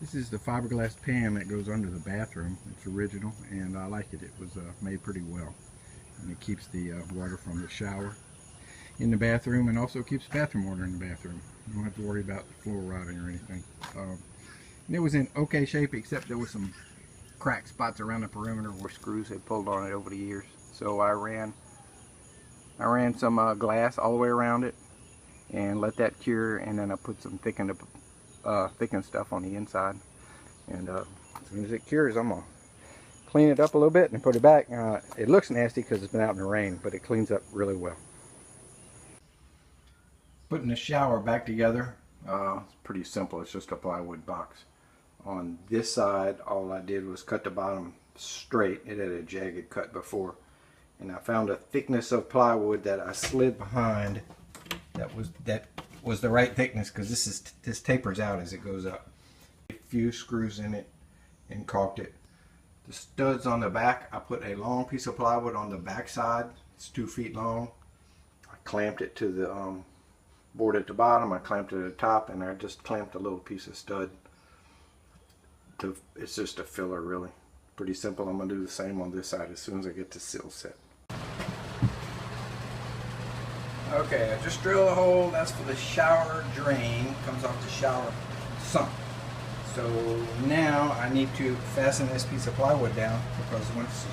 This is the fiberglass pan that goes under the bathroom. It's original and I like it. It was made pretty well. And it keeps the water from the shower in the bathroom and also keeps bathroom water in the bathroom. You don't have to worry about the floor rotting or anything. And it was in okay shape, except there was some crack spots around the perimeter where screws had pulled on it over the years. So I ran some glass all the way around it and let that cure, and then I put some thickened stuff on the inside. And as soon as it cures, I'm gonna clean it up a little bit and put it back. It looks nasty because it's been out in the rain, but it cleans up really well. Putting the shower back together, it's pretty simple. It's just a plywood box. On this side, all I did was cut the bottom straight. It had a jagged cut before, and I found a thickness of plywood that I slid behind that was the right thickness, because this tapers out as it goes up. A few screws in it and caulked it. The studs on the back, I put a long piece of plywood on the back side. It's 2 feet long. I clamped it to the board at the bottom. I clamped it at the top, and I just clamped a little piece of stud. It's just a filler, really. Pretty simple. I'm going to do the same on this side as soon as I get the sill set. Okay, I just drilled a hole. That's for the shower drain. Comes off the shower sump. So now I need to fasten this piece of plywood down, because once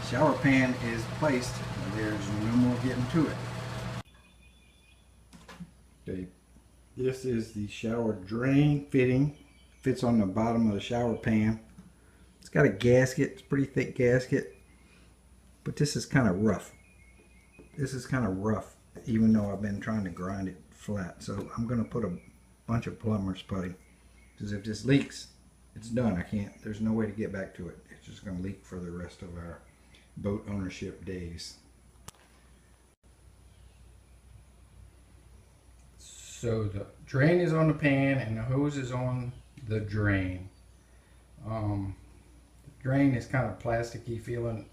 the shower pan is placed, there's no more getting to it. Okay, this is the shower drain fitting. Fits on the bottom of the shower pan. It's got a gasket. It's a pretty thick gasket, but this is kind of rough. This is kind of rough, even though I've been trying to grind it flat. So I'm going to put a bunch of plumber's putty, because if this leaks, it's done. There's no way to get back to it. It's just going to leak for the rest of our boat ownership days. So the drain is on the pan and the hose is on the drain. The drain is kind of plasticky feeling.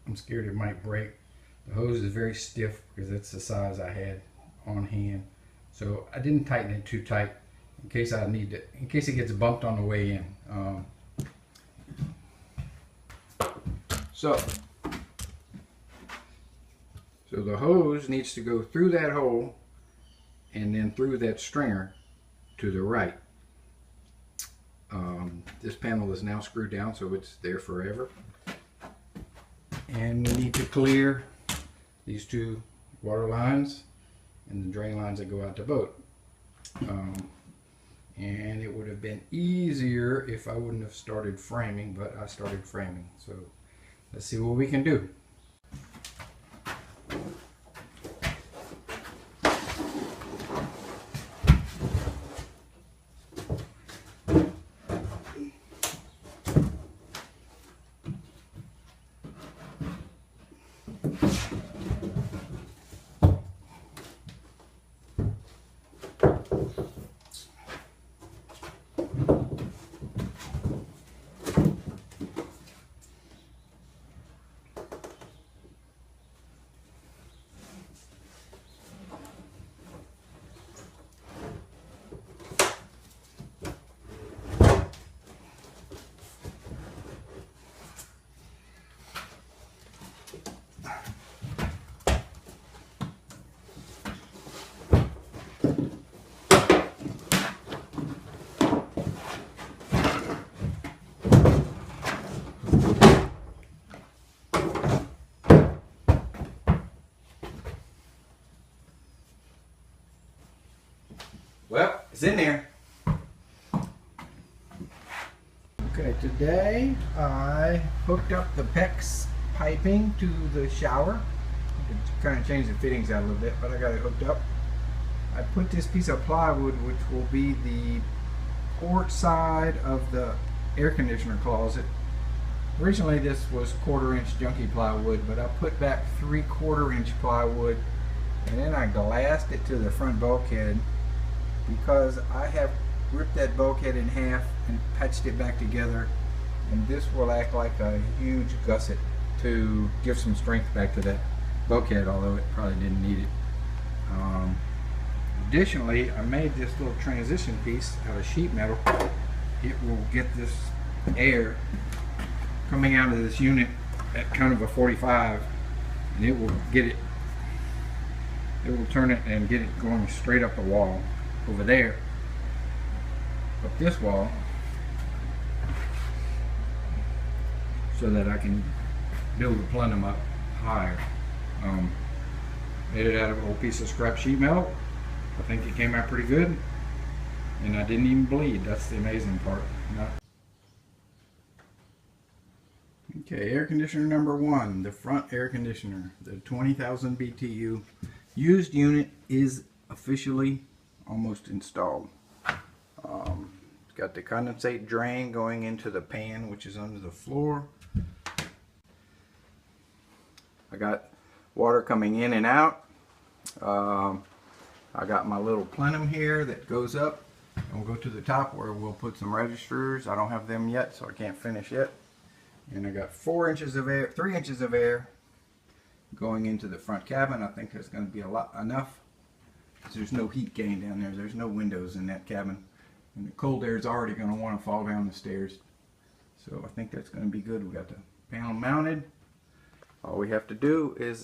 I'm scared it might break. The hose is very stiff because it's the size I had on hand. So I didn't tighten it too tight in case in case it gets bumped on the way in. So the hose needs to go through that hole and then through that stringer to the right. This panel is now screwed down, so it's there forever. And we need to clear these 2 water lines and the drain lines that go out the boat. And it would have been easier if I wouldn't have started framing, but I started framing. So let's see what we can do. Well, it's in there. Okay, today I hooked up the PEX piping to the shower. I kind of changed the fittings out a little bit, but I got it hooked up. I put this piece of plywood, which will be the port side of the air conditioner closet. Originally this was 1/4 inch junky plywood, but I put back 3/4 inch plywood, and then I glassed it to the front bulkhead, because I have ripped that bulkhead in half and patched it back together, and this will act like a huge gusset to give some strength back to that bulkhead, although it probably didn't need it. Additionally, I made this little transition piece out of sheet metal it will get this air coming out of this unit at kind of a 45, and it will turn it and get it going straight up the wall over there, up this wall, so that I can build the plenum up higher. Made it out of an old piece of scrap sheet metal. I think it came out pretty good, and I didn't even bleed. That's the amazing part. Okay, air conditioner number 1, the front air conditioner, the 20,000 BTU used unit is officially almost installed. It's got the condensate drain going into the pan, which is under the floor. I got water coming in and out. I got my little plenum here that goes up, and we'll go to the top where we'll put some registers. I don't have them yet, so I can't finish yet. And I got 4 inches of air, 3 inches of air going into the front cabin. I think that's going to be enough, because there's no heat gain down there. There's no windows in that cabin, and the cold air is already going to want to fall down the stairs. So I think that's going to be good. We got the panel mounted. All we have to do is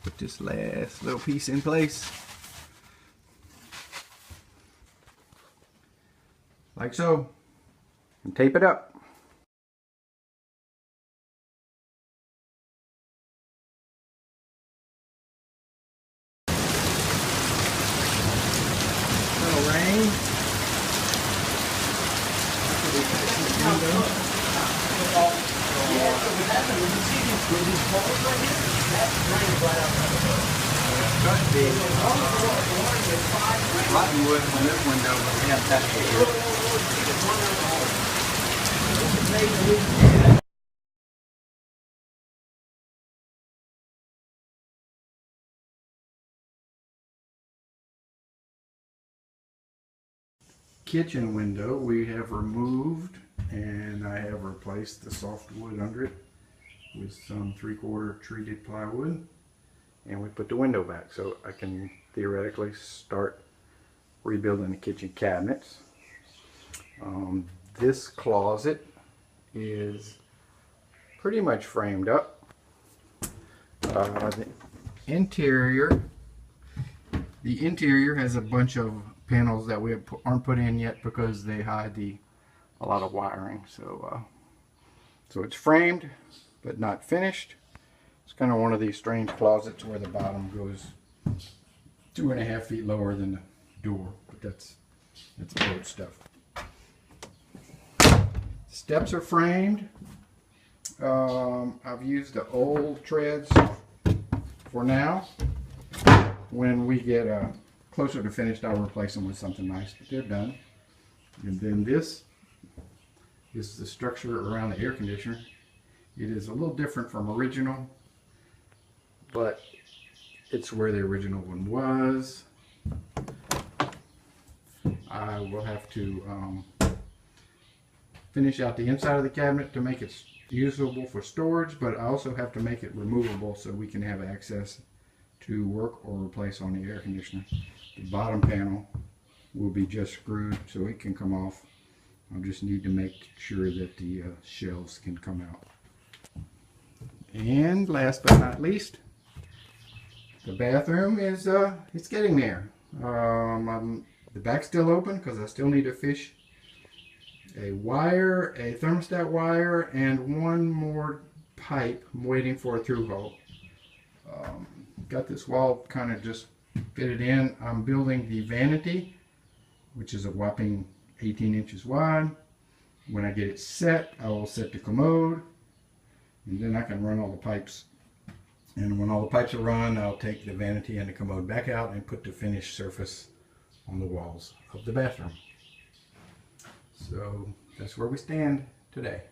put this last little piece in place, like so, and tape it up. Little rain. Rotten wood on this window, but we have that here. Kitchen window we have removed, and I have replaced the softwood under it with some 3/4 treated plywood, and we put the window back so I can theoretically start rebuilding the kitchen cabinets. This closet is pretty much framed up. The interior has a bunch of panels that aren't put in yet because they hide a lot of wiring. So it's framed but not finished. It's kind of one of these strange closets where the bottom goes 2.5 feet lower than the door, but that's old stuff. Steps are framed. I've used the old treads for now. When we get closer to finished, I'll replace them with something nice, but they're done. And then this is the structure around the air conditioner. It is a little different from original, but it's where the original one was. I will have to finish out the inside of the cabinet to make it usable for storage, but I also have to make it removable so we can have access to work or replace on the air conditioner. The bottom panel will be just screwed so it can come off. I'll just need to make sure that the shelves can come out. And last but not least, the bathroom is it's getting there. The back's still open because I still need to fish a wire, a thermostat wire, and one more pipe. I'm waiting for a through hole. Got this wall kind of just fitted in. I'm building the vanity, which is a whopping 18 inches wide. When I get it set, I will set the commode, and then I can run all the pipes. And when all the pipes are run, I'll take the vanity and the commode back out and put the finished surface on the walls of the bathroom. So that's where we stand today.